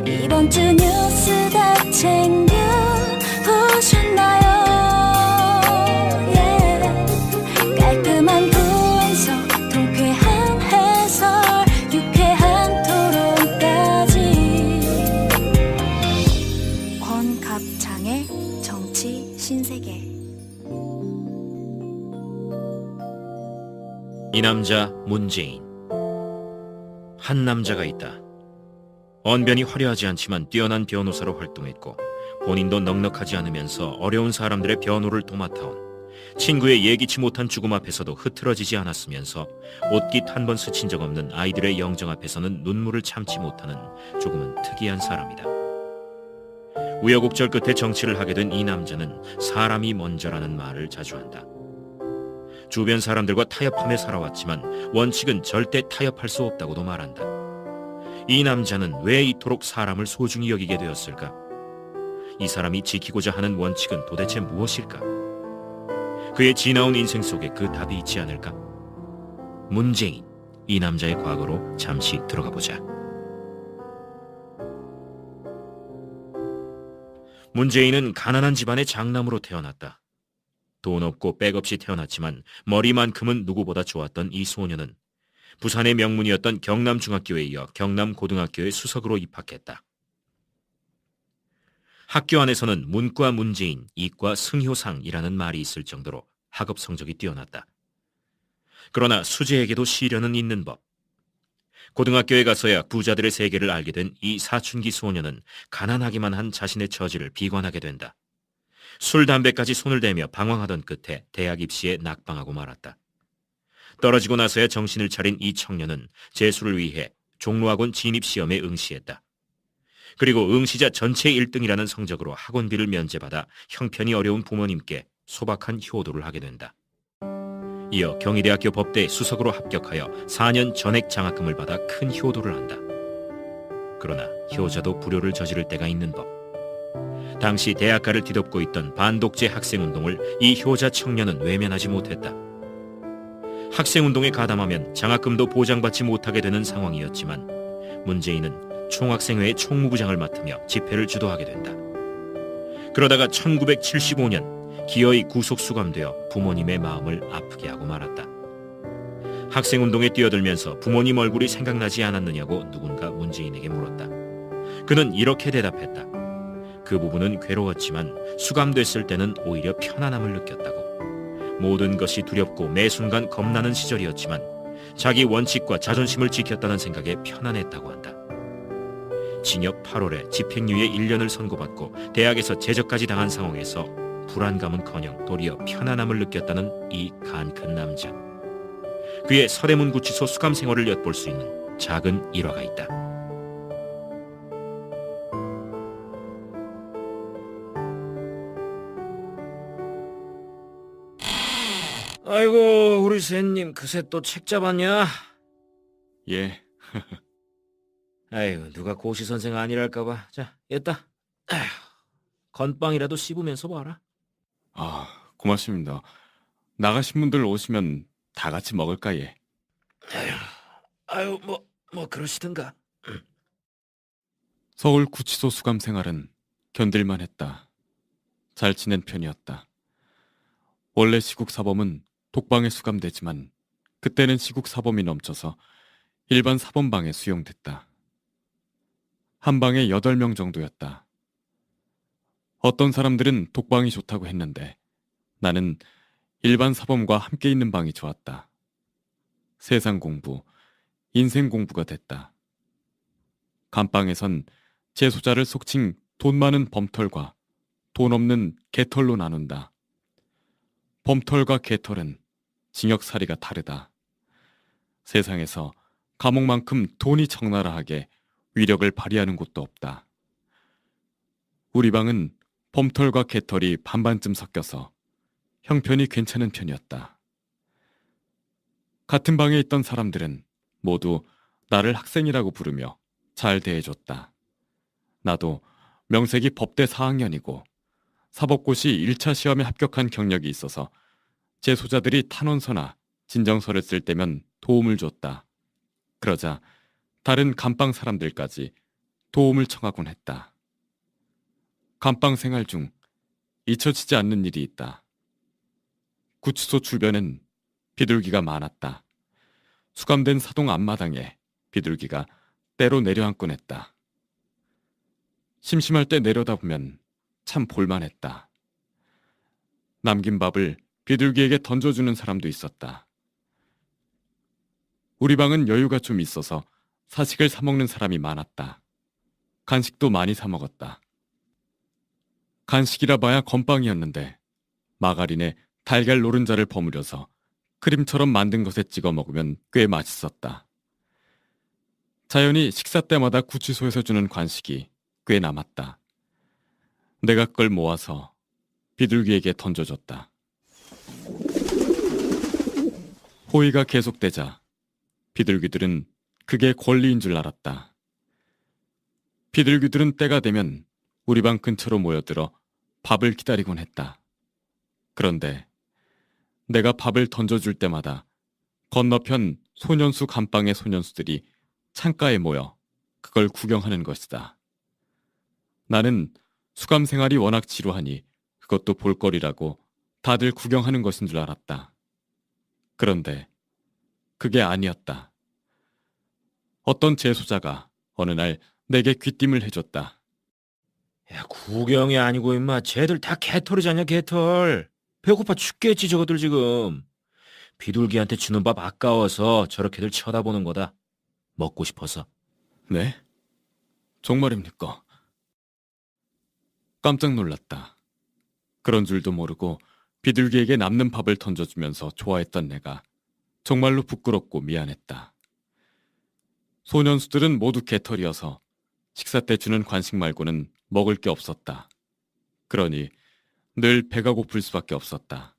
이번 주 뉴스 다 챙겨보셨나요? 깔끔한 분석, 통쾌한 해설, 유쾌한 토론까지 권갑창의 정치 신세계. 이 남자 문재인. 한 남자가 있다. 언변이 화려하지 않지만 뛰어난 변호사로 활동했고 본인도 넉넉하지 않으면서 어려운 사람들의 변호를 도맡아온 친구의 예기치 못한 죽음 앞에서도 흐트러지지 않았으면서 옷깃 한 번 스친 적 없는 아이들의 영정 앞에서는 눈물을 참지 못하는 조금은 특이한 사람이다. 우여곡절 끝에 정치를 하게 된 이 남자는 사람이 먼저라는 말을 자주 한다. 주변 사람들과 타협하며 살아왔지만 원칙은 절대 타협할 수 없다고도 말한다. 이 남자는 왜 이토록 사람을 소중히 여기게 되었을까? 이 사람이 지키고자 하는 원칙은 도대체 무엇일까? 그의 지나온 인생 속에 그 답이 있지 않을까? 문재인, 이 남자의 과거로 잠시 들어가 보자. 문재인은 가난한 집안의 장남으로 태어났다. 돈 없고 백 없이 태어났지만 머리만큼은 누구보다 좋았던 이 소녀는 부산의 명문이었던 경남중학교에 이어 경남고등학교에 수석으로 입학했다. 학교 안에서는 문과 문재인, 이과 승효상이라는 말이 있을 정도로 학업 성적이 뛰어났다. 그러나 수재에게도 시련은 있는 법. 고등학교에 가서야 부자들의 세계를 알게 된 이 사춘기 소녀는 가난하기만 한 자신의 처지를 비관하게 된다. 술, 담배까지 손을 대며 방황하던 끝에 대학 입시에 낙방하고 말았다. 떨어지고 나서야 정신을 차린 이 청년은 재수를 위해 종로학원 진입시험에 응시했다. 그리고 응시자 전체 1등이라는 성적으로 학원비를 면제받아 형편이 어려운 부모님께 소박한 효도를 하게 된다. 이어 경희대학교 법대 수석으로 합격하여 4년 전액 장학금을 받아 큰 효도를 한다. 그러나 효자도 불효를 저지를 때가 있는 법. 당시 대학가를 뒤덮고 있던 반독재 학생운동을 이 효자 청년은 외면하지 못했다. 학생운동에 가담하면 장학금도 보장받지 못하게 되는 상황이었지만 문재인은 총학생회의 총무부장을 맡으며 집회를 주도하게 된다. 그러다가 1975년 기어이 구속 수감되어 부모님의 마음을 아프게 하고 말았다. 학생운동에 뛰어들면서 부모님 얼굴이 생각나지 않았느냐고 누군가 문재인에게 물었다. 그는 이렇게 대답했다. 그 부분은 괴로웠지만 수감됐을 때는 오히려 편안함을 느꼈다고. 모든 것이 두렵고 매 순간 겁나는 시절이었지만 자기 원칙과 자존심을 지켰다는 생각에 편안했다고 한다. 징역 8월에 집행유예 1년을 선고받고 대학에서 제적까지 당한 상황에서 불안감은커녕 도리어 편안함을 느꼈다는 이 간 큰 남자. 그의 서대문 구치소 수감 생활을 엿볼 수 있는 작은 일화가 있다. 아이고, 우리 샌님 그새 또 책 잡았냐? 예. 아이고, 누가 고시 선생 아니랄까봐. 자, 됐다. 아휴, 건빵이라도 씹으면서 봐라. 아, 고맙습니다. 나가신 분들 오시면 다 같이 먹을까, 예. 아유, 뭐 그러시든가. 서울 구치소 수감 생활은 견딜만 했다. 잘 지낸 편이었다. 원래 시국 사범은 독방에 수감되지만 그때는 시국 사범이 넘쳐서 일반 사범방에 수용됐다. 한 방에 8명 정도였다. 어떤 사람들은 독방이 좋다고 했는데 나는 일반 사범과 함께 있는 방이 좋았다. 세상 공부, 인생 공부가 됐다. 감방에선 재소자를 속칭 돈 많은 범털과 돈 없는 개털로 나눈다. 범털과 개털은 징역살이가 다르다. 세상에서 감옥만큼 돈이 적나라하게 위력을 발휘하는 곳도 없다. 우리 방은 범털과 개털이 반반쯤 섞여서 형편이 괜찮은 편이었다. 같은 방에 있던 사람들은 모두 나를 학생이라고 부르며 잘 대해줬다. 나도 명색이 법대 4학년이고 사법고시 1차 시험에 합격한 경력이 있어서 재소자들이 탄원서나 진정서를 쓸 때면 도움을 줬다. 그러자 다른 감방 사람들까지 도움을 청하곤 했다. 감방 생활 중 잊혀지지 않는 일이 있다. 구치소 주변엔 비둘기가 많았다. 수감된 사동 앞마당에 비둘기가 때로 내려앉곤 했다. 심심할 때 내려다보면 참 볼만했다. 남긴 밥을 비둘기에게 던져주는 사람도 있었다. 우리 방은 여유가 좀 있어서 사식을 사 먹는 사람이 많았다. 간식도 많이 사 먹었다. 간식이라 봐야 건빵이었는데 마가린에 달걀 노른자를 버무려서 크림처럼 만든 것에 찍어 먹으면 꽤 맛있었다. 자연히 식사 때마다 구치소에서 주는 간식이 꽤 남았다. 내가 그걸 모아서 비둘기에게 던져줬다. 호의가 계속되자 비둘기들은 그게 권리인 줄 알았다. 비둘기들은 때가 되면 우리 방 근처로 모여들어 밥을 기다리곤 했다. 그런데 내가 밥을 던져줄 때마다 건너편 소년수 감방의 소년수들이 창가에 모여 그걸 구경하는 것이다. 나는 수감 생활이 워낙 지루하니 그것도 볼거리라고 다들 구경하는 것인 줄 알았다. 그런데 그게 아니었다. 어떤 재소자가 어느 날 내게 귀띔을 해줬다. 야, 구경이 아니고 임마 쟤들 다 개털이잖냐 개털. 배고파 죽겠지 저것들 지금. 비둘기한테 주는 밥 아까워서 저렇게들 쳐다보는 거다. 먹고 싶어서. 네? 정말입니까? 깜짝 놀랐다. 그런 줄도 모르고 비둘기에게 남는 밥을 던져주면서 좋아했던 내가 정말로 부끄럽고 미안했다. 소년수들은 모두 개털이어서 식사 때 주는 간식 말고는 먹을 게 없었다. 그러니 늘 배가 고플 수밖에 없었다.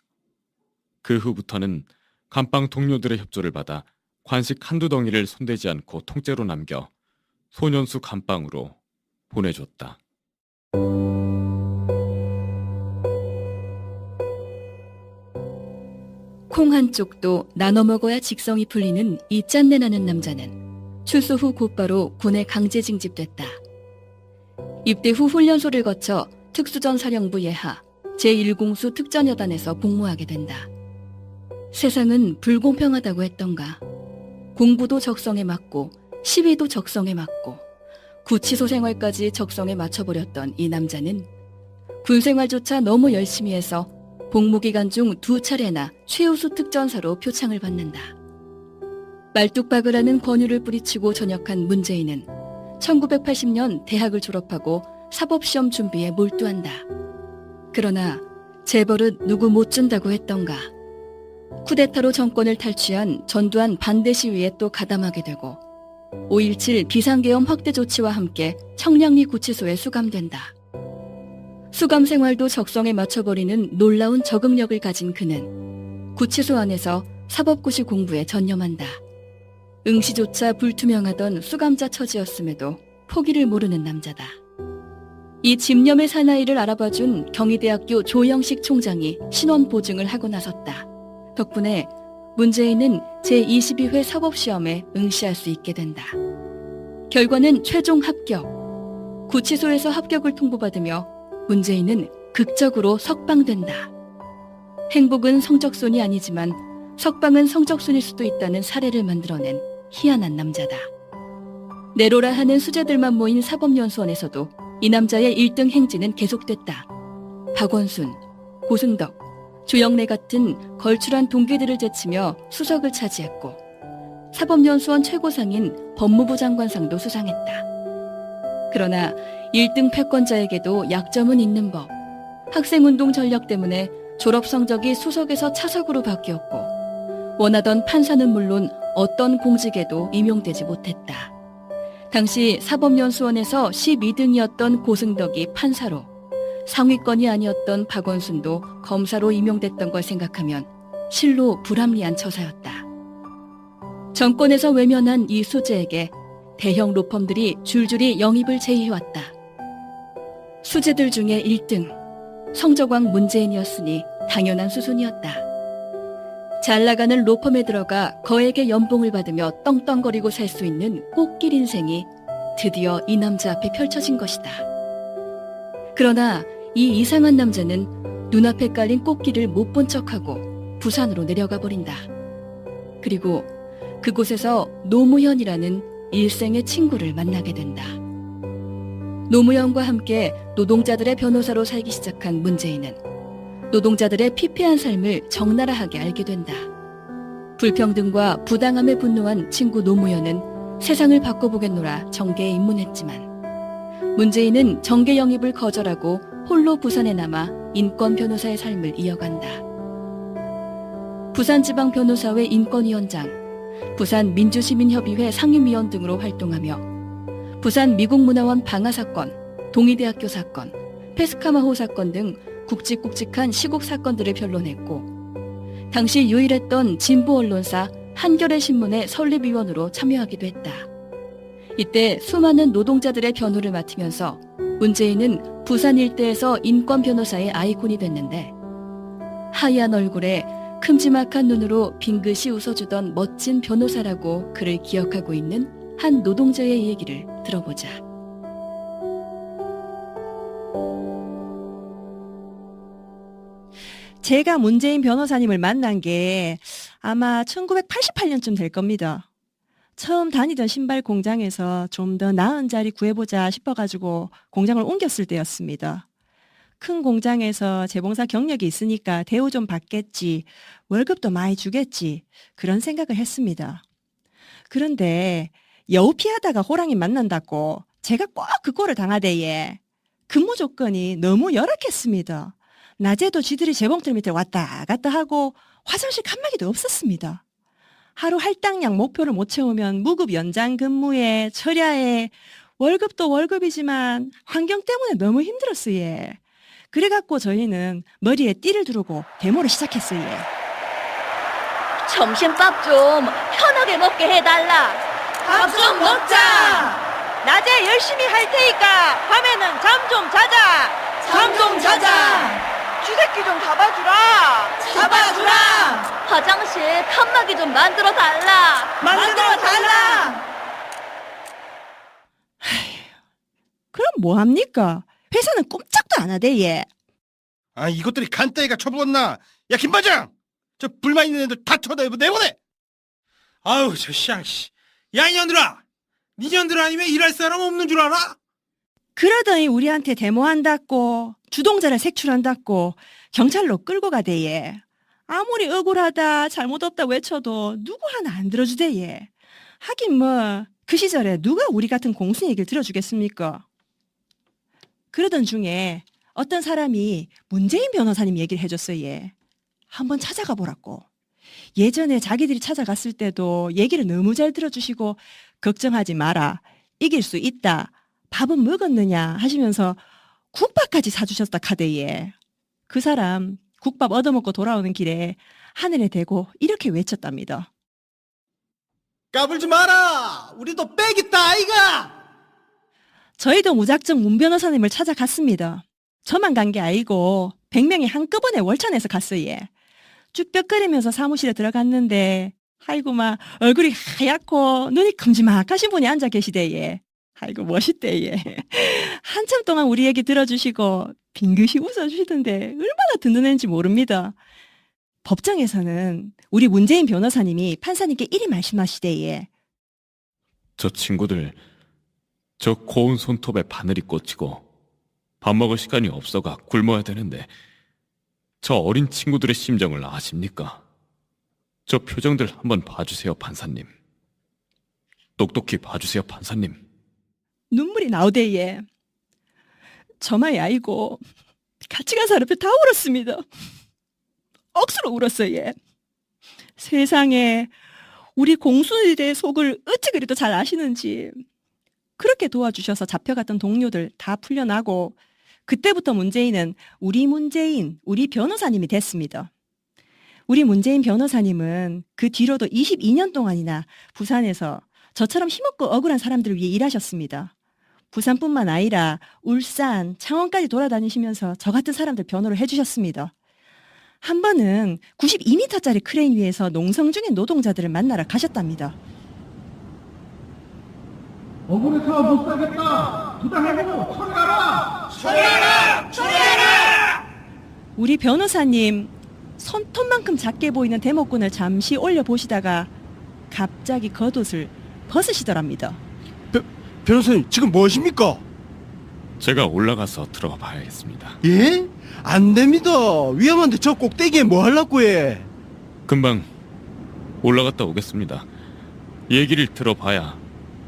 그 후부터는 감방 동료들의 협조를 받아 간식 한두 덩이를 손대지 않고 통째로 남겨 소년수 감방으로 보내줬다. 콩 한 쪽도 나눠 먹어야 직성이 풀리는 이 짠내 나는 남자는 출소 후 곧바로 군에 강제 징집됐다. 입대 후 훈련소를 거쳐 특수전 사령부 예하 제1공수 특전여단에서 복무하게 된다. 세상은 불공평하다고 했던가. 공부도 적성에 맞고 시위도 적성에 맞고 구치소 생활까지 적성에 맞춰버렸던 이 남자는 군생활조차 너무 열심히 해서 복무기간 중 2차례나 최우수 특전사로 표창을 받는다. 말뚝박으라는 권유를 뿌리치고 전역한 문재인은 1980년 대학을 졸업하고 사법시험 준비에 몰두한다. 그러나 재벌은 누구 못 준다고 했던가. 쿠데타로 정권을 탈취한 전두환 반대 시위에 또 가담하게 되고 5.17 비상계엄 확대 조치와 함께 청량리 구치소에 수감된다. 수감 생활도 적성에 맞춰버리는 놀라운 적응력을 가진 그는 구치소 안에서 사법고시 공부에 전념한다. 응시조차 불투명하던 수감자 처지였음에도 포기를 모르는 남자다. 이 집념의 사나이를 알아봐준 경희대학교 조영식 총장이 신원 보증을 하고 나섰다. 덕분에 문재인은 제22회 사법시험에 응시할 수 있게 된다. 결과는 최종 합격. 구치소에서 합격을 통보받으며 문재인은 극적으로 석방된다. 행복은 성적순이 아니지만 석방은 성적순일 수도 있다는 사례를 만들어낸 희한한 남자다. 내로라 하는 수재들만 모인 사법연수원에서도 이 남자의 1등 행진은 계속됐다. 박원순, 고승덕, 조영래 같은 걸출한 동기들을 제치며 수석을 차지했고 사법연수원 최고상인 법무부 장관상도 수상했다. 그러나 1등 패권자에게도 약점은 있는 법. 학생운동 전력 때문에 졸업 성적이 수석에서 차석으로 바뀌었고 원하던 판사는 물론 어떤 공직에도 임용되지 못했다. 당시 사법연수원에서 12등이었던 고승덕이 판사로 상위권이 아니었던 박원순도 검사로 임용됐던 걸 생각하면 실로 불합리한 처사였다. 정권에서 외면한 이 수재에게 대형 로펌들이 줄줄이 영입을 제의해왔다. 수재들 중에 1등, 성적왕 문재인이었으니 당연한 수순이었다. 잘 나가는 로펌에 들어가 거액의 연봉을 받으며 떵떵거리고 살 수 있는 꽃길 인생이 드디어 이 남자 앞에 펼쳐진 것이다. 그러나 이 이상한 남자는 눈앞에 깔린 꽃길을 못 본 척하고 부산으로 내려가 버린다. 그리고 그곳에서 노무현이라는 일생의 친구를 만나게 된다. 노무현과 함께 노동자들의 변호사로 살기 시작한 문재인은 노동자들의 피폐한 삶을 적나라하게 알게 된다. 불평등과 부당함에 분노한 친구 노무현은 세상을 바꿔보겠노라 정계에 입문했지만 문재인은 정계 영입을 거절하고 홀로 부산에 남아 인권 변호사의 삶을 이어간다. 부산지방변호사회 인권위원장, 부산민주시민협의회 상임위원 등으로 활동하며 부산 미국문화원 방화 사건, 동의대학교 사건, 페스카마호 사건 등 굵직굵직한 시국 사건들을 변론했고 당시 유일했던 진보 언론사 한겨레 신문의 설립위원으로 참여하기도 했다. 이때 수많은 노동자들의 변호를 맡으면서 문재인은 부산 일대에서 인권 변호사의 아이콘이 됐는데 하얀 얼굴에 큼지막한 눈으로 빙긋이 웃어주던 멋진 변호사라고 그를 기억하고 있는 한 노동자의 얘기를 들어보자. 제가 문재인 변호사님을 만난 게 아마 1988년쯤 될 겁니다. 처음 다니던 신발 공장에서 좀 더 나은 자리 구해보자 싶어가지고 공장을 옮겼을 때였습니다. 큰 공장에서 재봉사 경력이 있으니까 대우 좀 받겠지, 월급도 많이 주겠지, 그런 생각을 했습니다. 그런데 여우 피하다가 호랑이 만난다고 제가 꼭 그 꼴을 당하대예. 근무 조건이 너무 열악했습니다. 낮에도 쥐들이 재봉틀 밑에 왔다 갔다 하고 화장실 칸막이도 없었습니다. 하루 할당량 목표를 못 채우면 무급 연장 근무에 철야에 월급도 월급이지만 환경 때문에 너무 힘들었어요. 예. 그래갖고 저희는 머리에 띠를 두르고 데모를 시작했어요. 예. 점심밥 좀 편하게 먹게 해달라. 밥 좀 먹자. 낮에 열심히 할 테니까 밤에는 잠 좀 자자. 잠 좀 자자. 쥐새끼 좀 잡아주라. 잡아주라. 화장실 칸막이 좀 만들어 달라. 만들어 달라. 그럼 뭐 합니까? 회사는 꼼짝도 안 하대 얘. 아, 이것들이 간따위가 쳐불었나? 야, 김반장! 저 불만 있는 애들 다 내보내! 아우 저 시앙 씨. 야 이년들아. 니년들 아니면 일할 사람 없는 줄 알아? 그러더니 우리한테 데모한다고 주동자를 색출한다고 경찰로 끌고 가대 얘. 아무리 억울하다 잘못 없다 외쳐도 누구 하나 안 들어주대 얘. 하긴 뭐 그 시절에 누가 우리 같은 공순 얘기를 들어주겠습니까? 그러던 중에 어떤 사람이 문재인 변호사님 얘기를 해줬어요. 얘. 한번 찾아가 보라고. 예전에 자기들이 찾아갔을 때도 얘기를 너무 잘 들어주시고 걱정하지 마라. 이길 수 있다. 밥은 먹었느냐 하시면서 국밥까지 사주셨다 카대에. 그 사람 국밥 얻어먹고 돌아오는 길에 하늘에 대고 이렇게 외쳤답니다. 까불지 마라! 우리도 빼겠다, 아이가! 저희도 무작정 문 변호사님을 찾아갔습니다. 저만 간 게 아니고 100명이 한꺼번에 월천에서 갔어요. 쭈뼛거리면서 사무실에 들어갔는데 아이고 막 얼굴이 하얗고 눈이 큼지막하신 분이 앉아 계시대예. 아이고 멋있대예. 한참 동안 우리 얘기 들어주시고 빙긋이 웃어주시던데 얼마나 든든한지 모릅니다. 법정에서는 우리 문재인 변호사님이 판사님께 이리 말씀하시대예. 저 친구들 저 고운 손톱에 바늘이 꽂히고 밥 먹을 시간이 없어가 굶어야 되는데 저 어린 친구들의 심정을 아십니까? 저 표정들 한번 봐주세요, 판사님. 똑똑히 봐주세요, 판사님. 눈물이 나오대예. 저만이 아니고 같이 간 사람 다 울었습니다. 억수로 울었어요. 세상에 우리 공순이들의 속을 어찌 그리도 잘 아시는지. 그렇게 도와주셔서 잡혀갔던 동료들 다 풀려나고 그때부터 문재인은 우리 문재인, 우리 변호사님이 됐습니다. 우리 문재인 변호사님은 그 뒤로도 22년 동안이나 부산에서 저처럼 힘없고 억울한 사람들을 위해 일하셨습니다. 부산뿐만 아니라 울산, 창원까지 돌아다니시면서 저 같은 사람들 변호를 해주셨습니다. 한 번은 92m짜리 크레인 위에서 농성 중인 노동자들을 만나러 가셨답니다. 억울해서 못 살겠다. 부당해고 처리하라. 우리 변호사님 손톱만큼 작게 보이는 대목군을 잠시 올려보시다가 갑자기 겉옷을 벗으시더랍니다. 변호사님 지금 뭐 하십니까? 제가 올라가서 들어가 봐야겠습니다. 예? 안 됩니다. 위험한데 저 꼭대기에 뭐 하려고 해? 금방 올라갔다 오겠습니다. 얘기를 들어봐야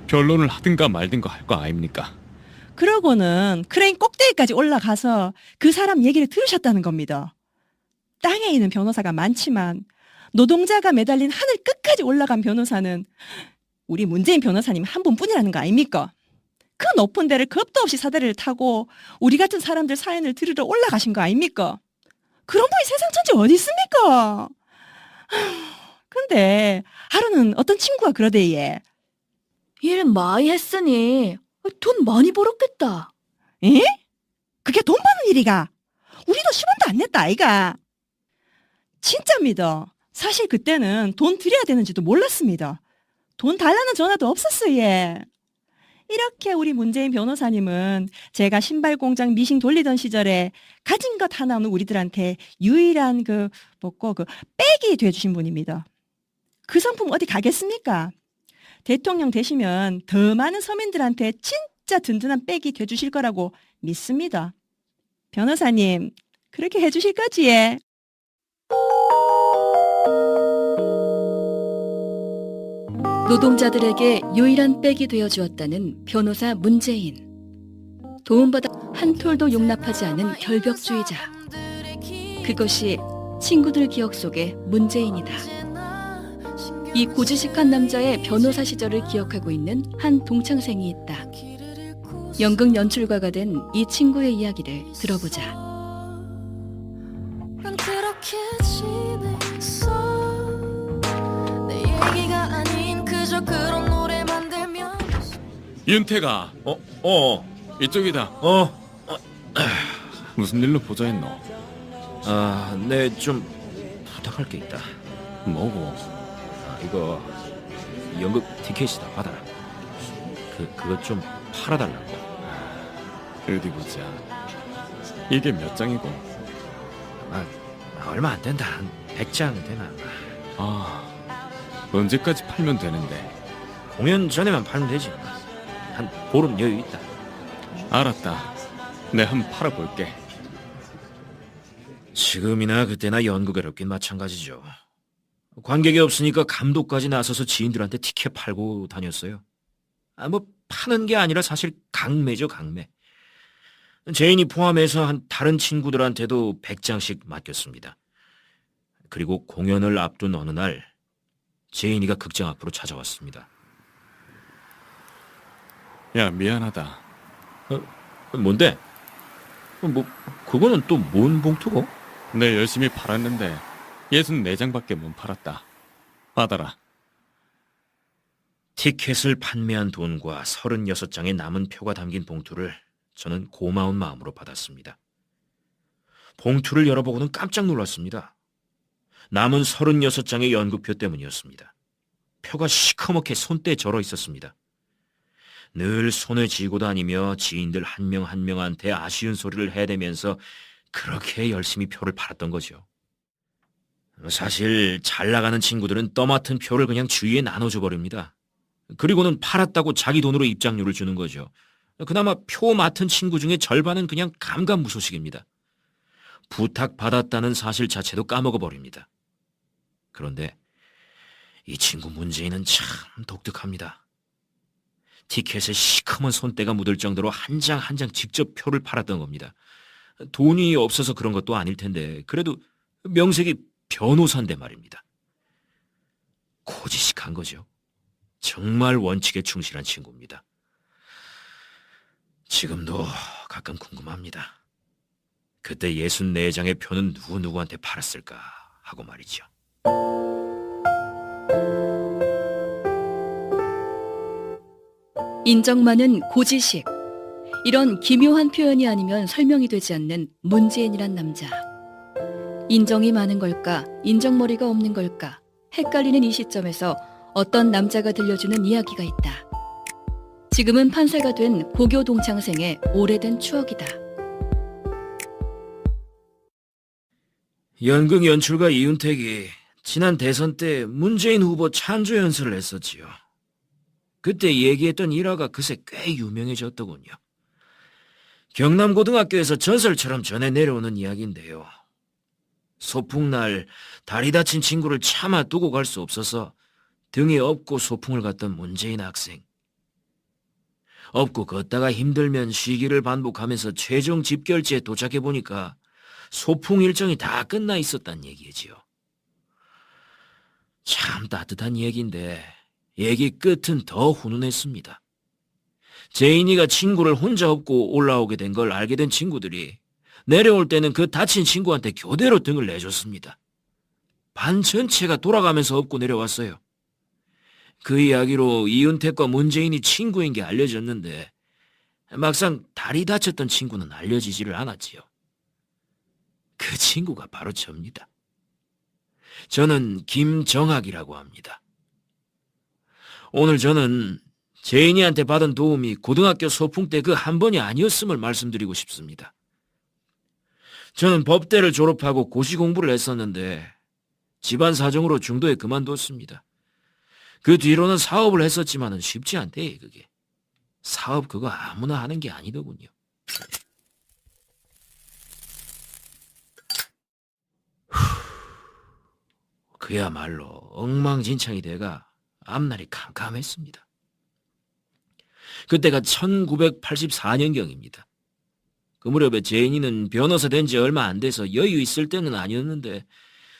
변론을 하든가 말든가 할 거 아닙니까? 그러고는 크레인 꼭대기까지 올라가서 그 사람 얘기를 들으셨다는 겁니다. 땅에 있는 변호사가 많지만 노동자가 매달린 하늘 끝까지 올라간 변호사는 우리 문재인 변호사님 한 분뿐이라는 거 아닙니까? 그 높은 데를 겁도 없이 사다리를 타고 우리 같은 사람들 사연을 들으러 올라가신 거 아닙니까? 그런 분이 세상 천지 어디 있습니까? 근데 하루는 어떤 친구가 그러대 얘. 일 많이 했으니 돈 많이 벌었겠다. 에? 그게 돈 버는 일이가? 우리도 10원도 안 냈다 아이가. 진짜입니다. 사실 그때는 돈 드려야 되는지도 몰랐습니다. 돈 달라는 전화도 없었어요. 얘. 이렇게 우리 문재인 변호사님은 제가 신발 공장 미싱 돌리던 시절에 가진 것 하나 없는 우리들한테 유일한 백이 돼주신 분입니다. 그 성품 어디 가겠습니까? 대통령 되시면 더 많은 서민들한테 진짜 든든한 백이 돼주실 거라고 믿습니다. 변호사님, 그렇게 해주실 거지? 예? 노동자들에게 유일한 백이 되어 주었다는 변호사 문재인. 도움받아 한 톨도 용납하지 않은 결벽주의자. 그것이 친구들 기억 속의 문재인이다. 이 고지식한 남자의 변호사 시절을 기억하고 있는 한 동창생이 있다. 연극 연출가가 된 이 친구의 이야기를 들어보자. 난 그렇게 지냈어. 내 얘기가 아닌 그저 그런 노래 만들면 윤태가 이쪽이다. 무슨 일로 보자 했노? 네, 좀 부탁할 게 있다. 뭐고? 이거 연극 티켓이다. 받아라. 그거 좀 팔아달라고. 어디 보자. 이게 몇 장이고? 얼마 안 된다. 한 100장 되나. 언제까지 팔면 되는데? 공연 전에만 팔면 되지. 한 보름 여유 있다. 알았다. 내 한번 팔아볼게. 지금이나 그때나 연극 어렵긴 마찬가지죠. 관객이 없으니까 감독까지 나서서 지인들한테 티켓 팔고 다녔어요. 뭐 파는 게 아니라 사실 강매죠, 강매. 제인이 포함해서 한 다른 친구들한테도 100장씩 맡겼습니다. 그리고 공연을 앞둔 어느 날 제인이가 극장 앞으로 찾아왔습니다. 야, 미안하다. 뭔데? 뭐 그거는 또 뭔 봉투고? 내 열심히 팔았는데 64장밖에 못 팔았다. 받아라. 티켓을 판매한 돈과 36장의 남은 표가 담긴 봉투를 저는 고마운 마음으로 받았습니다. 봉투를 열어보고는 깜짝 놀랐습니다. 남은 36장의 연극표 때문이었습니다. 표가 시커멓게 손때에 절어 있었습니다. 늘 손에 쥐고 다니며 지인들 한 명 한 명한테 아쉬운 소리를 해대면서 그렇게 열심히 표를 팔았던 거죠. 사실 잘 나가는 친구들은 떠맡은 표를 그냥 주위에 나눠줘 버립니다. 그리고는 팔았다고 자기 돈으로 입장료를 주는 거죠. 그나마 표 맡은 친구 중에 절반은 그냥 감감무소식입니다. 부탁받았다는 사실 자체도 까먹어 버립니다. 그런데 이 친구 문재인은 참 독특합니다. 티켓에 시커먼 손때가 묻을 정도로 한 장 한 장 직접 표를 팔았던 겁니다. 돈이 없어서 그런 것도 아닐 텐데 그래도 명색이 변호사인데 말입니다. 고지식한 거죠. 정말 원칙에 충실한 친구입니다. 지금도 가끔 궁금합니다. 그때 64장의 표는 누구한테 팔았을까 하고 말이죠. 인정 많은 고지식. 이런 기묘한 표현이 아니면 설명이 되지 않는 문재인이란 남자. 인정이 많은 걸까? 인정머리가 없는 걸까? 헷갈리는 이 시점에서 어떤 남자가 들려주는 이야기가 있다. 지금은 판사가 된 고교 동창생의 오래된 추억이다. 연극 연출가 이윤택이 지난 대선 때 문재인 후보 찬조 연설을 했었지요. 그때 얘기했던 일화가 그새 꽤 유명해졌더군요. 경남고등학교에서 전설처럼 전해 내려오는 이야기인데요. 소풍날 다리 다친 친구를 차마 두고 갈 수 없어서 등에 업고 소풍을 갔던 문재인 학생. 업고 걷다가 힘들면 쉬기를 반복하면서 최종 집결지에 도착해보니까 소풍 일정이 다 끝나 있었단 얘기지요. 참 따뜻한 얘기인데 얘기 끝은 더 훈훈했습니다. 제인이가 친구를 혼자 업고 올라오게 된 걸 알게 된 친구들이 내려올 때는 그 다친 친구한테 교대로 등을 내줬습니다. 반 전체가 돌아가면서 업고 내려왔어요. 그 이야기로 이윤택과 문재인이 친구인 게 알려졌는데 막상 다리 다쳤던 친구는 알려지지를 않았지요. 그 친구가 바로 저입니다. 저는 김정학이라고 합니다. 오늘 저는 제인이한테 받은 도움이 고등학교 소풍 때 그 한 번이 아니었음을 말씀드리고 싶습니다. 저는 법대를 졸업하고 고시 공부를 했었는데 집안 사정으로 중도에 그만뒀습니다. 그 뒤로는 사업을 했었지만은 쉽지 않대, 그게. 사업 그거 아무나 하는 게 아니더군요. 그야말로 엉망진창이 돼가 앞날이 캄캄했습니다. 그때가 1984년경입니다. 그 무렵에 제인이는 변호사 된 지 얼마 안 돼서 여유 있을 때는 아니었는데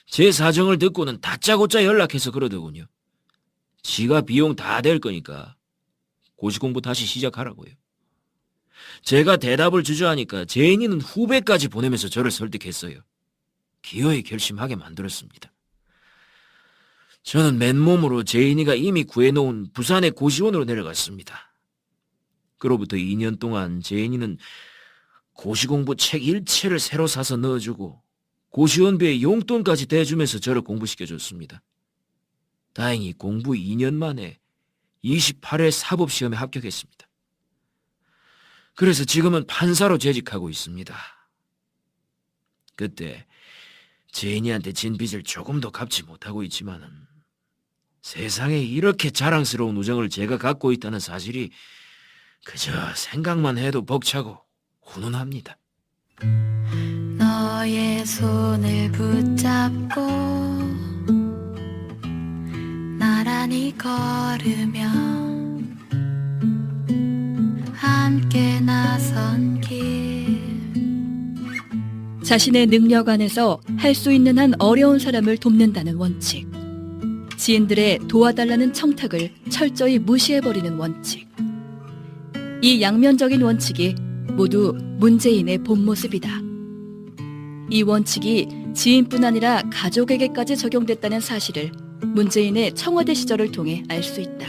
제 사정을 듣고는 다짜고짜 연락해서 그러더군요. 지가 비용 다 될 거니까 고시 공부 다시 시작하라고요. 제가 대답을 주저하니까 제인이는 후배까지 보내면서 저를 설득했어요. 기어이 결심하게 만들었습니다. 저는 맨몸으로 제인이가 이미 구해놓은 부산의 고시원으로 내려갔습니다. 그로부터 2년 동안 제인이는 고시공부 책 일체를 새로 사서 넣어주고 고시원비에 용돈까지 대주면서 저를 공부시켜줬습니다. 다행히 공부 2년 만에 28회 사법시험에 합격했습니다. 그래서 지금은 판사로 재직하고 있습니다. 그때 제인이한테 진 빚을 조금도 갚지 못하고 있지만은 세상에 이렇게 자랑스러운 우정을 제가 갖고 있다는 사실이 그저 생각만 해도 벅차고 훈훈합니다. 너의 손을 붙잡고 나란히 걸으며 함께 나선 길. 자신의 능력 안에서 할 수 있는 한 어려운 사람을 돕는다는 원칙. 지인들의 도와달라는 청탁을 철저히 무시해버리는 원칙. 이 양면적인 원칙이 모두 문재인의 본 모습이다. 이 원칙이 지인뿐 아니라 가족에게까지 적용됐다는 사실을 문재인의 청와대 시절을 통해 알 수 있다.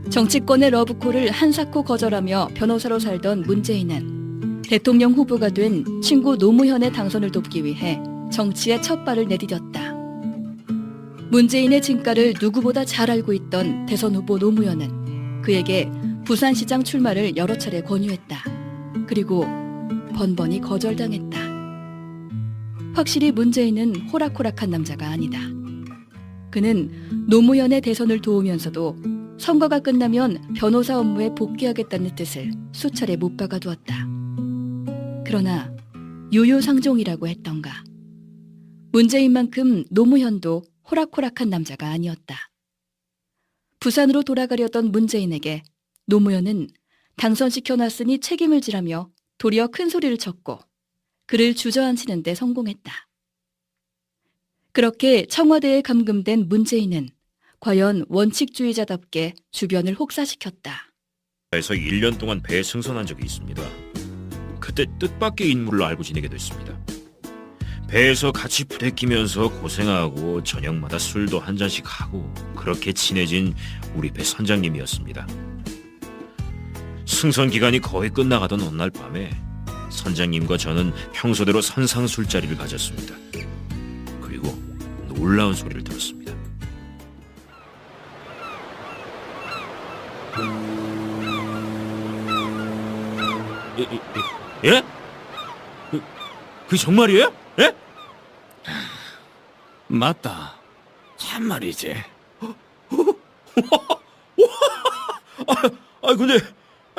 정치권의 러브콜을 한사코 거절하며 변호사로 살던 문재인은 대통령 후보가 된 친구 노무현의 당선을 돕기 위해 정치에 첫 발을 내디뎠다. 문재인의 진가를 누구보다 잘 알고 있던 대선 후보 노무현은 그에게 부산시장 출마를 여러 차례 권유했다. 그리고 번번이 거절당했다. 확실히 문재인은 호락호락한 남자가 아니다. 그는 노무현의 대선을 도우면서도 선거가 끝나면 변호사 업무에 복귀하겠다는 뜻을 수차례 못 박아두었다. 그러나 유유상종이라고 했던가. 문재인만큼 노무현도 호락호락한 남자가 아니었다. 부산으로 돌아가려던 문재인에게 노무현은 당선시켜놨으니 책임을 지라며 도리어 큰 소리를 쳤고 그를 주저앉히는 데 성공했다. 그렇게 청와대에 감금된 문재인은 과연 원칙주의자답게 주변을 혹사시켰다. 에서 1년 동안 배에 승선한 적이 있습니다. 그때 뜻밖의 인물로 알고 지내게 됐습니다. 배에서 같이 부대끼면서 고생하고 저녁마다 술도 한 잔씩 하고 그렇게 친해진 우리 배 선장님이었습니다. 승선 기간이 거의 끝나가던 어느 날 밤에 선장님과 저는 평소대로 선상 술자리를 가졌습니다. 그리고 놀라운 소리를 들었습니다. 예? 그 정말이에요? 예? 맞다. 참말이지.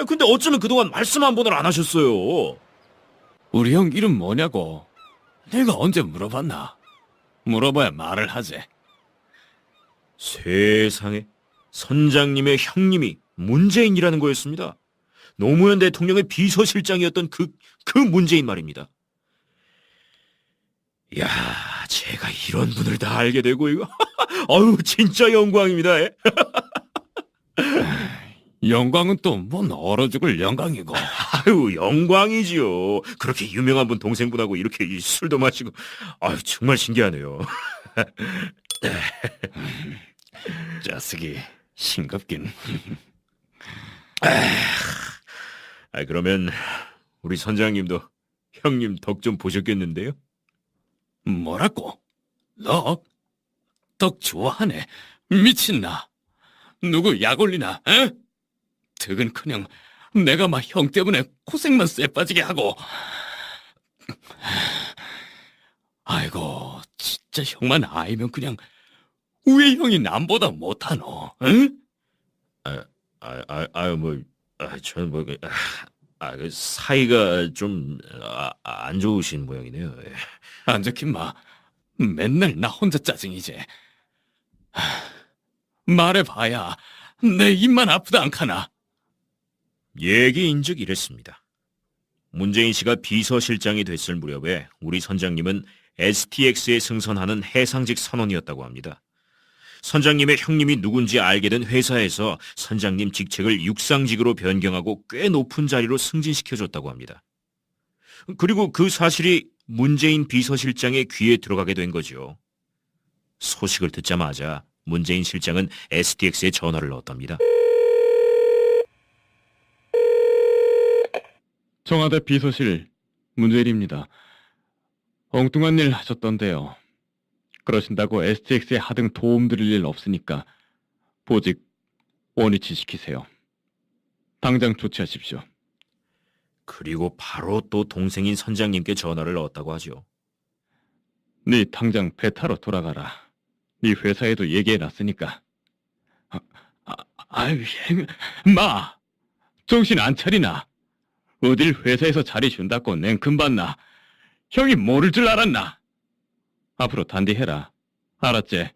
근데 어쩌면 그동안 말씀 한 번을 안 하셨어요. 우리 형 이름 뭐냐고. 내가 언제 물어봤나? 물어봐야 말을 하지. 세상에, 선장님의 형님이 문재인이라는 거였습니다. 노무현 대통령의 비서실장이었던 그 문재인 말입니다. 야, 제가 이런 분을 다 알게 되고 이거 아유, 진짜 영광입니다. 예? 영광은 또 뭔 얼어 죽을 영광이고. 아유, 영광이지요. 그렇게 유명한 분 동생분하고 이렇게 술도 마시고 아유, 정말 신기하네요. 자식이 싱겁긴. 그러면 우리 선장님도 형님 덕 좀 보셨겠는데요? 뭐라고? 덕? 덕 좋아하네. 미친나. 누구 약 올리나? 에? 덕은커녕 내가 막 형 때문에 고생만 쎄 빠지게 하고. 아이고, 진짜 형만 아이면 그냥 우애 형이 남보다 못하노. 응? 저는 그 사이가 좀 안 좋으신 모양이네요. 예. 안 좋긴 마. 맨날 나 혼자 짜증이지. 말해봐야 내 입만 아프다 안 카나. 얘기인즉 이랬습니다. 문재인 씨가 비서실장이 됐을 무렵에 우리 선장님은 STX에 승선하는 해상직 선원이었다고 합니다. 선장님의 형님이 누군지 알게 된 회사에서 선장님 직책을 육상직으로 변경하고 꽤 높은 자리로 승진시켜줬다고 합니다. 그리고 그 사실이 문재인 비서실장의 귀에 들어가게 된 거죠. 소식을 듣자마자 문재인 실장은 STX에 전화를 넣었답니다. 청와대 비서실 문재인입니다. 엉뚱한 일 하셨던데요. 그러신다고 STX에 하등 도움 드릴 일 없으니까 보직 원위치 시키세요. 당장 조치하십시오. 그리고 바로 또 동생인 선장님께 전화를 넣었다고 하죠. 네 당장 배 타러 돌아가라. 네 회사에도 얘기해놨으니까. 아유, 마! 정신 안 차리나? 어딜 회사에서 자리 준다고 냉큼 받나? 형이 모를 줄 알았나? 앞으로 단디해라. 알았지?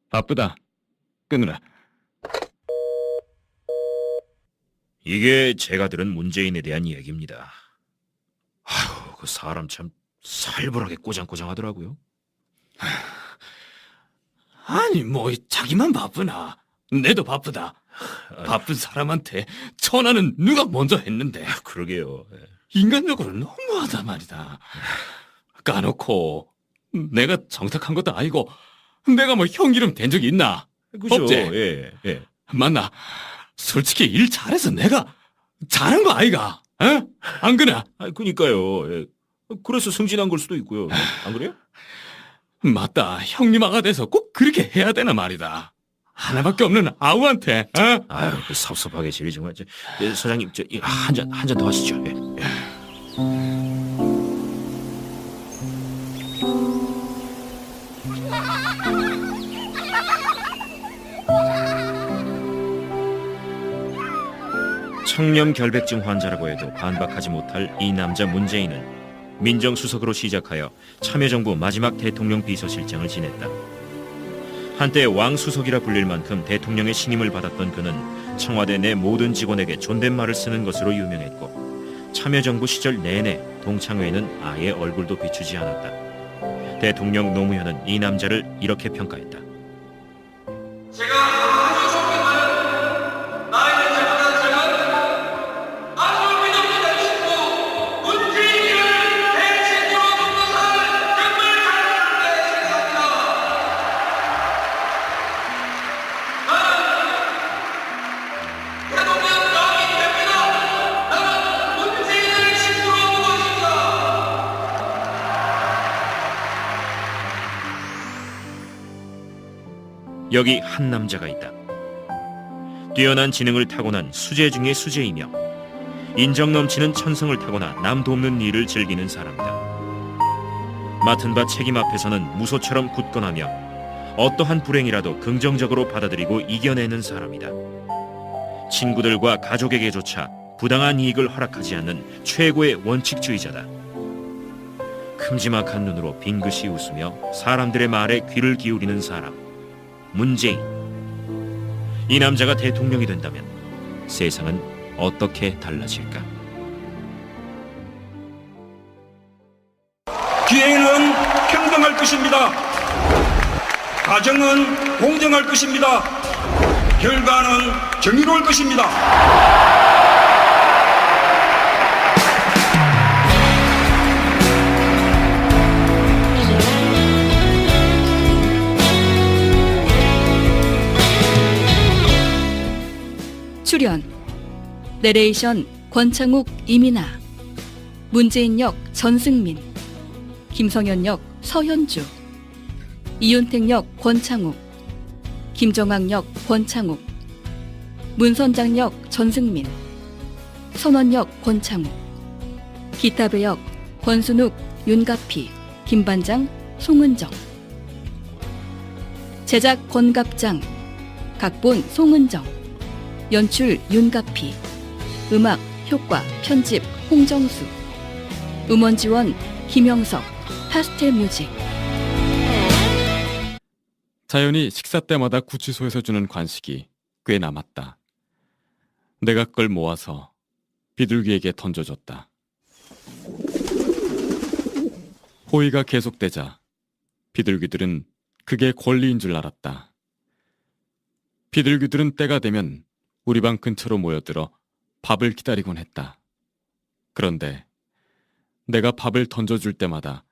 바쁘다. 끊으라. 이게 제가 들은 문재인에 대한 이야기입니다. 아휴, 그 사람 참 살벌하게 꼬장꼬장하더라고요. 아니 뭐 자기만 바쁘나? 내도 바쁘다. 바쁜 사람한테 전화는 누가 먼저 했는데. 그러게요. 예. 인간적으로 너무하다 말이다. 까놓고 내가 정탁한 것도 아니고 내가 뭐 형 이름 된 적이 있나? 그죠? 없지? 예. 맞나? 솔직히 일 잘해서 내가 잘한 거 아이가? 에? 안 그나? 그니까요. 예. 그래서 승진한 걸 수도 있고요. 안 그래요? 맞다. 형님 아가 돼서 꼭 그렇게 해야 되나 말이다. 하나밖에 없는 아우한테. 에? 아유, 그 섭섭하게 지리 정말. 사장님, 한 잔 더 하시죠. 예. 청렴 결백증 환자라고 해도 반박하지 못할 이 남자 문재인은 민정수석으로 시작하여 참여정부 마지막 대통령 비서실장을 지냈다. 한때 왕수석이라 불릴 만큼 대통령의 신임을 받았던 그는 청와대 내 모든 직원에게 존댓말을 쓰는 것으로 유명했고 참여정부 시절 내내 동창회에는 아예 얼굴도 비추지 않았다. 대통령 노무현은 이 남자를 이렇게 평가했다. 여기 한 남자가 있다. 뛰어난 지능을 타고난 수재 중의 수재이며 인정 넘치는 천성을 타거나 남 돕는 일을 즐기는 사람이다. 맡은 바 책임 앞에서는 무소처럼 굳건하며 어떠한 불행이라도 긍정적으로 받아들이고 이겨내는 사람이다. 친구들과 가족에게조차 부당한 이익을 허락하지 않는 최고의 원칙주의자다. 큼지막한 눈으로 빙긋이 웃으며 사람들의 말에 귀를 기울이는 사람, 문재인. 이 남자가 대통령이 된다면 세상은 어떻게 달라질까? 기회는 평등할 것입니다. 가정은 공정할 것입니다. 결과는 정의로울 것입니다. 출연 내레이션 권창욱, 이민아, 문재인 역 전승민, 김성현 역 서현주, 이윤택 역 권창욱, 김정학 역 권창욱, 문선장 역 전승민, 선원 역 권창욱, 기타 배역 권순욱, 윤가피, 김반장 송은정. 제작 권갑장, 각본 송은정, 연출 윤가피, 음악, 효과, 편집 홍정수, 음원 지원 김영석, 파스텔 뮤직. 자연히 식사 때마다 구치소에서 주는 관식이 꽤 남았다. 내가 그걸 모아서 비둘기에게 던져줬다. 호의가 계속되자 비둘기들은 그게 권리인 줄 알았다. 비둘기들은 때가 되면 우리 방 근처로 모여들어 밥을 기다리곤 했다. 그런데 내가 밥을 던져줄 때마다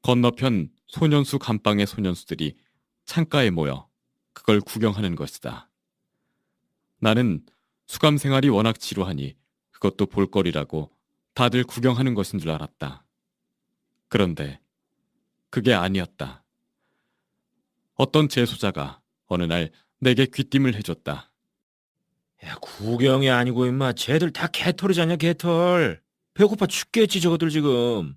건너편 소년수 감방의 소년수들이 창가에 모여 그걸 구경하는 것이다. 나는 수감 생활이 워낙 지루하니 그것도 볼거리라고 다들 구경하는 것인 줄 알았다. 그런데 그게 아니었다. 어떤 재소자가 어느 날 내게 귀띔을 해줬다. 야, 구경이 아니고 임마 쟤들 다 개털이잖냐 개털. 배고파 죽겠지 저것들 지금.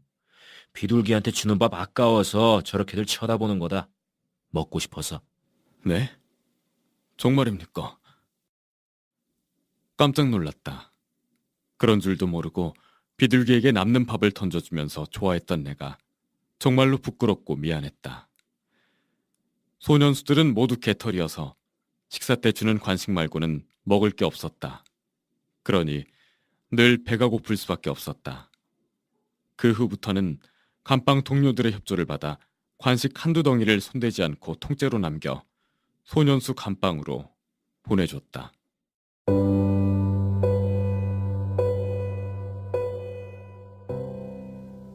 비둘기한테 주는 밥 아까워서 저렇게들 쳐다보는 거다. 먹고 싶어서. 네? 정말입니까? 깜짝 놀랐다. 그런 줄도 모르고 비둘기에게 남는 밥을 던져주면서 좋아했던 내가 정말로 부끄럽고 미안했다. 소년수들은 모두 개털이어서 식사 때 주는 관식 말고는 먹을 게 없었다. 그러니 늘 배가 고플 수밖에 없었다. 그 후부터는 감방 동료들의 협조를 받아 관식 한두 덩이를 손대지 않고 통째로 남겨 소년수 감방으로 보내줬다.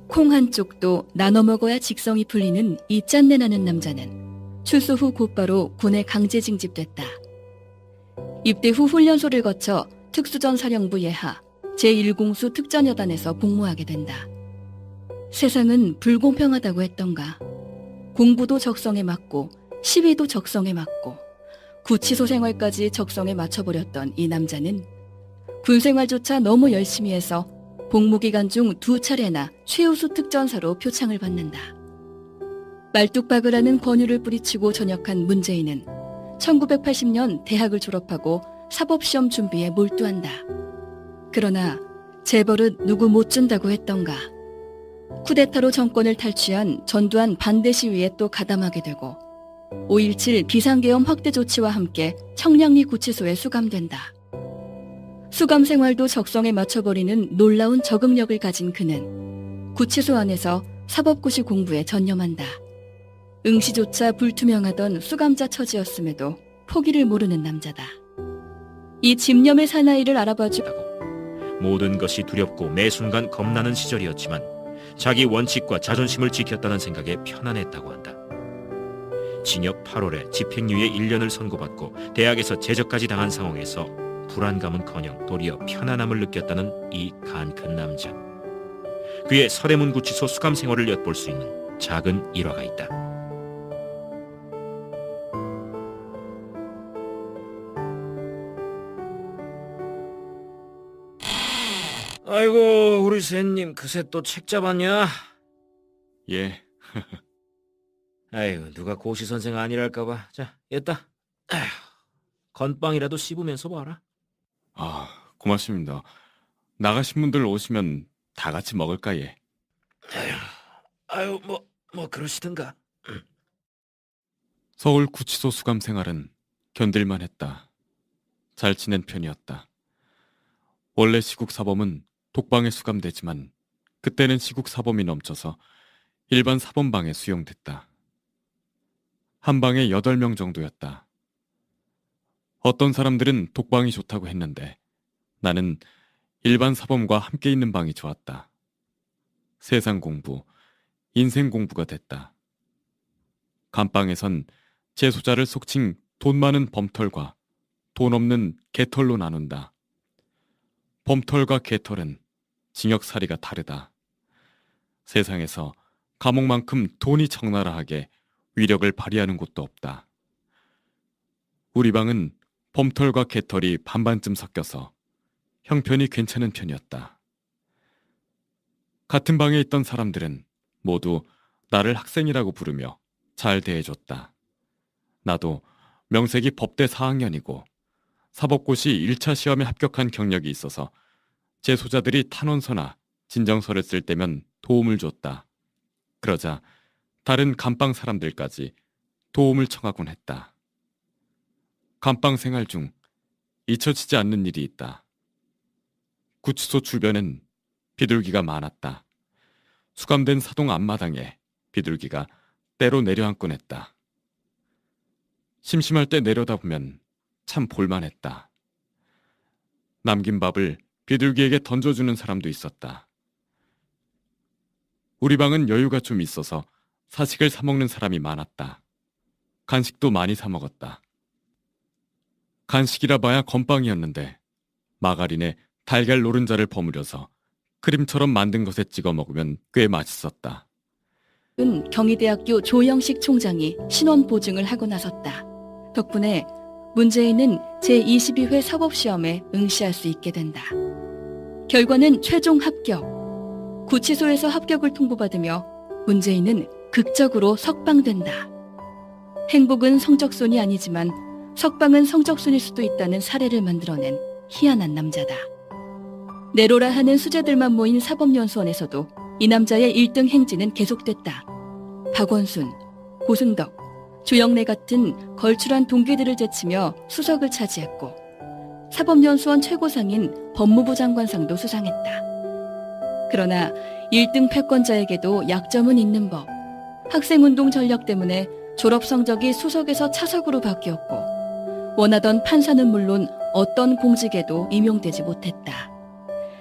콩 한 쪽도 나눠 먹어야 직성이 풀리는 이 짠내 나는 남자는 출소 후 곧바로 군에 강제 징집됐다. 입대 후 훈련소를 거쳐 특수전 사령부 예하 제1공수 특전여단에서 복무하게 된다. 세상은 불공평하다고 했던가. 공부도 적성에 맞고 시위도 적성에 맞고 구치소 생활까지 적성에 맞춰버렸던 이 남자는 군생활조차 너무 열심히 해서 복무기간 중 2차례나 최우수 특전사로 표창을 받는다. 말뚝박을 하는 권유를 뿌리치고 전역한 문재인은 1980년 대학을 졸업하고 사법시험 준비에 몰두한다. 그러나 재벌은 누구 못 준다고 했던가. 쿠데타로 정권을 탈취한 전두환 반대 시위에 또 가담하게 되고 5.17 비상계엄 확대 조치와 함께 청량리 구치소에 수감된다. 수감 생활도 적성에 맞춰버리는 놀라운 적응력을 가진 그는 구치소 안에서 사법고시 공부에 전념한다. 응시조차 불투명하던 수감자 처지였음에도 포기를 모르는 남자다. 이 집념의 사나이를 알아봐주고 모든 것이 두렵고 매 순간 겁나는 시절이었지만 자기 원칙과 자존심을 지켰다는 생각에 편안했다고 한다. 징역 8월에 집행유예 1년을 선고받고 대학에서 제적까지 당한 상황에서 불안감은커녕 도리어 편안함을 느꼈다는 이 간 큰 남자. 그의 서대문 구치소 수감 생활을 엿볼 수 있는 작은 일화가 있다. 아이고, 우리 샌님 그새 또 책 잡았냐? 예, 아이고, 누가 고시 선생 아니랄까봐. 자, 얘다. 아휴, 건빵이라도 씹으면서 봐라. 아, 고맙습니다. 나가신 분들 오시면 다 같이 먹을까, 예. 아유, 뭐 그러시든가. 서울 구치소 수감 생활은 견딜만 했다. 잘 지낸 편이었다. 원래 시국 사범은 독방에 수감되지만 그때는 시국 사범이 넘쳐서 일반 사범방에 수용됐다. 한 방에 8명 정도였다. 어떤 사람들은 독방이 좋다고 했는데 나는 일반 사범과 함께 있는 방이 좋았다. 세상 공부, 인생 공부가 됐다. 감방에선 재소자를 속칭 돈 많은 범털과 돈 없는 개털로 나눈다. 범털과 개털은 징역살이가 다르다. 세상에서 감옥만큼 돈이 적나라하게 위력을 발휘하는 곳도 없다. 우리 방은 범털과 개털이 반반쯤 섞여서 형편이 괜찮은 편이었다. 같은 방에 있던 사람들은 모두 나를 학생이라고 부르며 잘 대해줬다. 나도 명색이 법대 4학년이고 사법고시 1차 시험에 합격한 경력이 있어서 재소자들이 탄원서나 진정서를 쓸 때면 도움을 줬다. 그러자 다른 감방 사람들까지 도움을 청하곤 했다. 감방 생활 중 잊혀지지 않는 일이 있다. 구치소 주변엔 비둘기가 많았다. 수감된 사동 앞마당에 비둘기가 때로 내려앉곤 했다. 심심할 때 내려다보면 참 볼만했다. 남긴 밥을 비둘기에게 던져주는 사람도 있었다. 우리 방은 여유가 좀 있어서 사식을 사 먹는 사람이 많았다. 간식도 많이 사 먹었다. 간식이라 봐야 건빵이었는데 마가린에 달걀 노른자를 버무려서 크림처럼 만든 것에 찍어 먹으면 꽤 맛있었다. 은 경희대학교 조영식 총장이 신원 보증을 하고 나섰다. 덕분에 문재인은 제22회 사법시험에 응시할 수 있게 된다. 결과는 최종 합격. 구치소에서 합격을 통보받으며 문재인은 극적으로 석방된다. 행복은 성적순이 아니지만 석방은 성적순일 수도 있다는 사례를 만들어낸 희한한 남자다. 내로라 하는 수재들만 모인 사법연수원에서도 이 남자의 1등 행진은 계속됐다. 박원순, 고승덕, 조영래 같은 걸출한 동기들을 제치며 수석을 차지했고 사법연수원 최고상인 법무부 장관상도 수상했다. 그러나 1등 패권자에게도 약점은 있는 법. 학생운동 전력 때문에 졸업 성적이 수석에서 차석으로 바뀌었고 원하던 판사는 물론 어떤 공직에도 임용되지 못했다.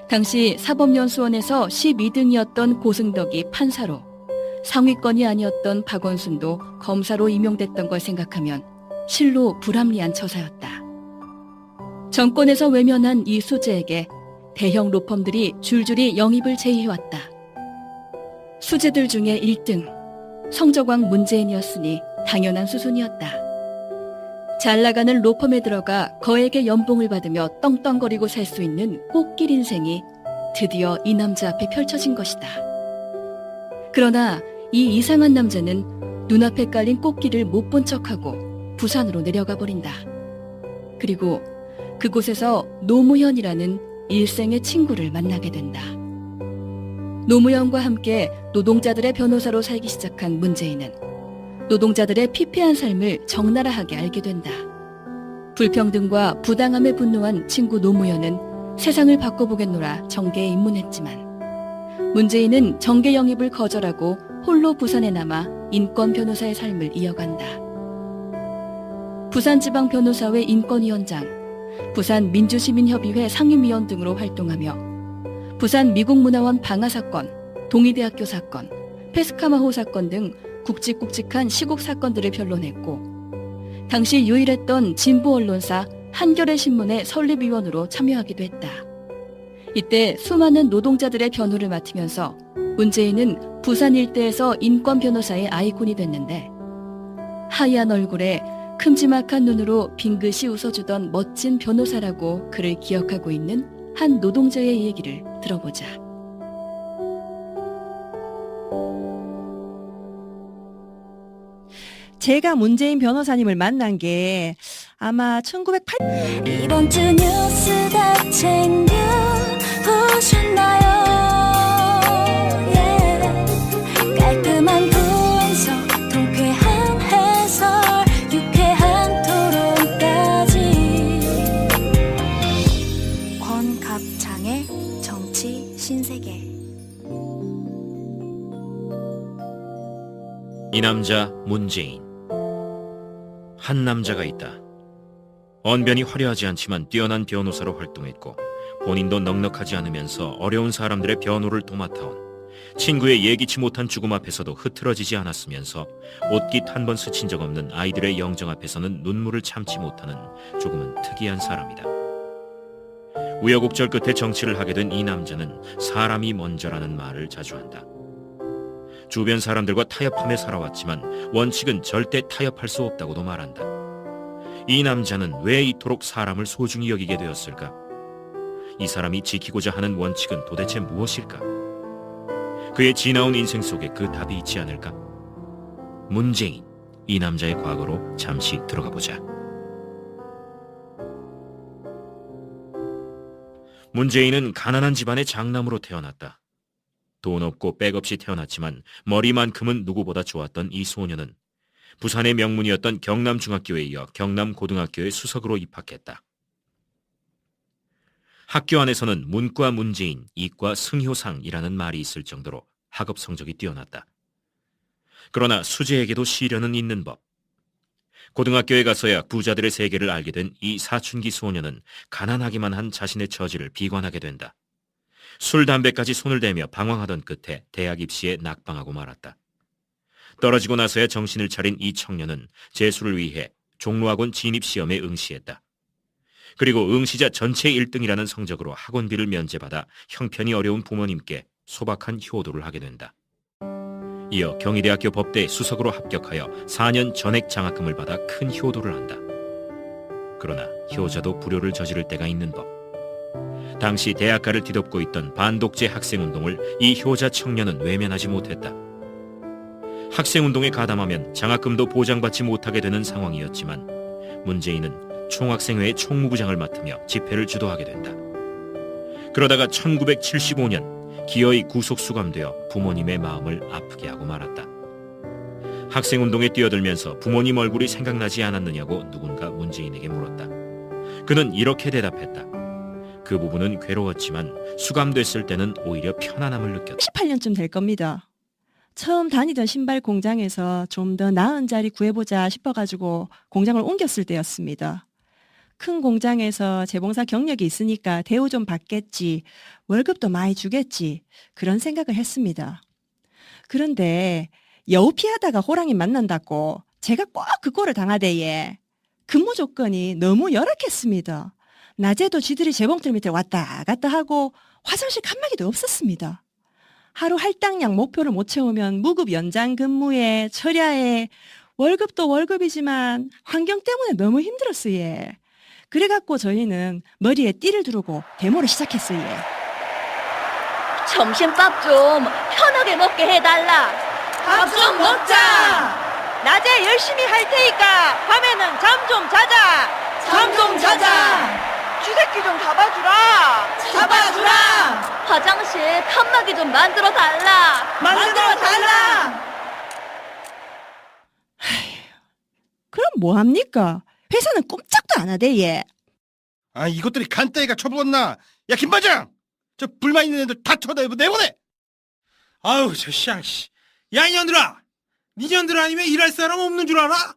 당시 사법연수원에서 12등이었던 고승덕이 판사로, 상위권이 아니었던 박원순도 검사로 임용됐던 걸 생각하면 실로 불합리한 처사였다. 정권에서 외면한 이 수재에게 대형 로펌들이 줄줄이 영입을 제의해왔다. 수재들 중에 1등, 성적왕 문재인이었으니 당연한 수순이었다. 잘 나가는 로펌에 들어가 거액의 연봉을 받으며 떵떵거리고 살 수 있는 꽃길 인생이 드디어 이 남자 앞에 펼쳐진 것이다. 그러나 이 이상한 남자는 눈앞에 깔린 꽃길을 못 본 척하고 부산으로 내려가 버린다. 그리고 그곳에서 노무현이라는 일생의 친구를 만나게 된다. 노무현과 함께 노동자들의 변호사로 살기 시작한 문재인은 노동자들의 피폐한 삶을 적나라하게 알게 된다. 불평등과 부당함에 분노한 친구 노무현은 세상을 바꿔보겠노라 정계에 입문했지만 문재인은 정계 영입을 거절하고 홀로 부산에 남아 인권 변호사의 삶을 이어간다. 부산지방변호사회 인권위원장, 부산민주시민협의회 상임위원 등으로 활동하며 부산 미국문화원 방화 사건, 동의대학교 사건, 페스카마호 사건 등 굵직굵직한 시국 사건들을 변론했고 당시 유일했던 진보 언론사 한겨레 신문의 설립위원으로 참여하기도 했다. 이때 수많은 노동자들의 변호를 맡으면서 문재인은 부산 일대에서 인권 변호사의 아이콘이 됐는데 하얀 얼굴에 큼지막한 눈으로 빙긋이 웃어주던 멋진 변호사라고 그를 기억하고 있는 한 노동자의 얘기를 들어보자. 제가 문재인 변호사님을 만난 게 아마 1908 이번 주 뉴스 다 챙겨보셨나요? 깔끔한 분석, 통쾌한 해설, 유쾌한 토론까지 권갑창의 정치 신세계. 이 남자 문재인. 한 남자가 있다. 언변이 화려하지 않지만 뛰어난 변호사로 활동했고 본인도 넉넉하지 않으면서 어려운 사람들의 변호를 도맡아온 친구의 예기치 못한 죽음 앞에서도 흐트러지지 않았으면서 옷깃 한 번 스친 적 없는 아이들의 영정 앞에서는 눈물을 참지 못하는 조금은 특이한 사람이다. 우여곡절 끝에 정치를 하게 된 이 남자는 사람이 먼저라는 말을 자주 한다. 주변 사람들과 타협하며 살아왔지만 원칙은 절대 타협할 수 없다고도 말한다. 이 남자는 왜 이토록 사람을 소중히 여기게 되었을까? 이 사람이 지키고자 하는 원칙은 도대체 무엇일까? 그의 지나온 인생 속에 그 답이 있지 않을까? 문재인, 이 남자의 과거로 잠시 들어가 보자. 문재인은 가난한 집안의 장남으로 태어났다. 돈 없고 백 없이 태어났지만 머리만큼은 누구보다 좋았던 이 소녀는 부산의 명문이었던 경남중학교에 이어 경남고등학교에 수석으로 입학했다. 학교 안에서는 문과 문재인, 이과 승효상이라는 말이 있을 정도로 학업 성적이 뛰어났다. 그러나 수재에게도 시련은 있는 법. 고등학교에 가서야 부자들의 세계를 알게 된 이 사춘기 소녀는 가난하기만 한 자신의 처지를 비관하게 된다. 술, 담배까지 손을 대며 방황하던 끝에 대학 입시에 낙방하고 말았다. 떨어지고 나서야 정신을 차린 이 청년은 재수를 위해 종로학원 진입시험에 응시했다. 그리고 응시자 전체 1등이라는 성적으로 학원비를 면제받아 형편이 어려운 부모님께 소박한 효도를 하게 된다. 이어 경희대학교 법대 수석으로 합격하여 4년 전액 장학금을 받아 큰 효도를 한다. 그러나 효자도 불효를 저지를 때가 있는 법. 당시 대학가를 뒤덮고 있던 반독재 학생운동을 이 효자 청년은 외면하지 못했다. 학생운동에 가담하면 장학금도 보장받지 못하게 되는 상황이었지만 문재인은 총학생회의 총무부장을 맡으며 집회를 주도하게 된다. 그러다가 1975년 기어이 구속 수감되어 부모님의 마음을 아프게 하고 말았다. 학생운동에 뛰어들면서 부모님 얼굴이 생각나지 않았느냐고 누군가 문재인에게 물었다. 그는 이렇게 대답했다. 그 부분은 괴로웠지만 수감됐을 때는 오히려 편안함을 느꼈다. 18년쯤 될 겁니다. 처음 다니던 신발 공장에서 좀 더 나은 자리 구해보자 싶어가지고 공장을 옮겼을 때였습니다. 큰 공장에서 재봉사 경력이 있으니까 대우 좀 받겠지, 월급도 많이 주겠지, 그런 생각을 했습니다. 그런데 여우 피하다가 호랑이 만난다고 제가 꼭 그 꼴을 당하대예. 근무 조건이 너무 열악했습니다. 낮에도 지들이 재봉틀 밑에 왔다 갔다 하고 화장실 칸막이도 없었습니다. 하루 할당량 목표를 못 채우면 무급 연장 근무에 철야에 월급도 월급이지만 환경 때문에 너무 힘들었어요. 예. 그래갖고 저희는 머리에 띠를 두르고 데모를 시작했어요. 예. 점심밥 좀 편하게 먹게 해달라. 밥 좀 먹자. 낮에 열심히 할 테니까 밤에는 잠 좀 자자. 잠 좀 자자. 쥐새끼 좀 잡아주라. 잡아주라. 화장실 칸막이 좀 만들어 달라. 만들어 달라. 그럼 뭐합니까? 회사는 꼼짝도 안 하대 얘. 아, 이것들이 간따위가 쳐불었나? 야, 김반장! 저 불만 있는 애들 다 쳐다 내보내! 아우 저 쌍씨. 야 이년들아, 니년들 아니면 일할 사람 없는 줄 알아?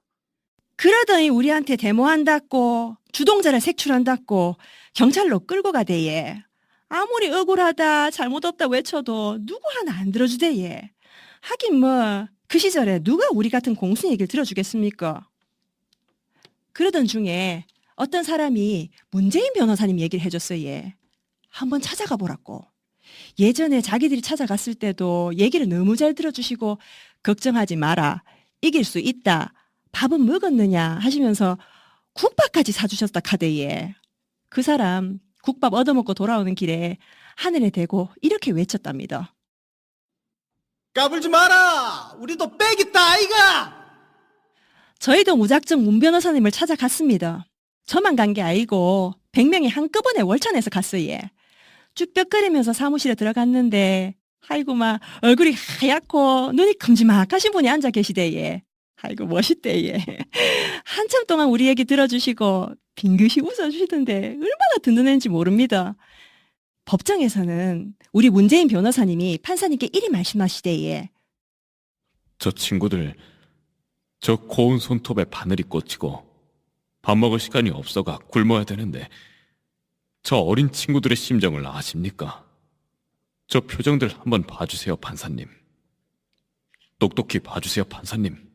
그러더니 우리한테 데모한다고 주동자를 색출한다고 경찰로 끌고 가대 얘. 아무리 억울하다 잘못 없다 외쳐도 누구 하나 안 들어주대 얘. 하긴 뭐 그 시절에 누가 우리 같은 공순 얘기를 들어주겠습니까? 그러던 중에 어떤 사람이 문재인 변호사님 얘기를 해줬어요. 얘. 한번 찾아가 보라고. 예전에 자기들이 찾아갔을 때도 얘기를 너무 잘 들어주시고 걱정하지 마라. 이길 수 있다. 밥은 먹었느냐 하시면서 국밥까지 사주셨다 카대에. 그 사람 국밥 얻어먹고 돌아오는 길에 하늘에 대고 이렇게 외쳤답니다. 까불지 마라. 우리도 빽 있다 아이가. 저희도 무작정 문 변호사님을 찾아갔습니다. 저만 간 게 아니고 100명이 한꺼번에 월천에서 갔어요. 예. 쭈뼛거리면서 사무실에 들어갔는데 아이고 막 얼굴이 하얗고 눈이 큼지막하신 분이 앉아 계시대. 예. 아이고 멋있대. 예. 한참 동안 우리 얘기 들어주시고 빙긋이 웃어주시던데 얼마나 든든한지 모릅니다. 법정에서는 우리 문재인 변호사님이 판사님께 이리 말씀하시대. 예. 저 친구들 저 고운 손톱에 바늘이 꽂히고 밥 먹을 시간이 없어가 굶어야 되는데 저 어린 친구들의 심정을 아십니까? 저 표정들 한번 봐주세요, 판사님. 똑똑히 봐주세요, 판사님.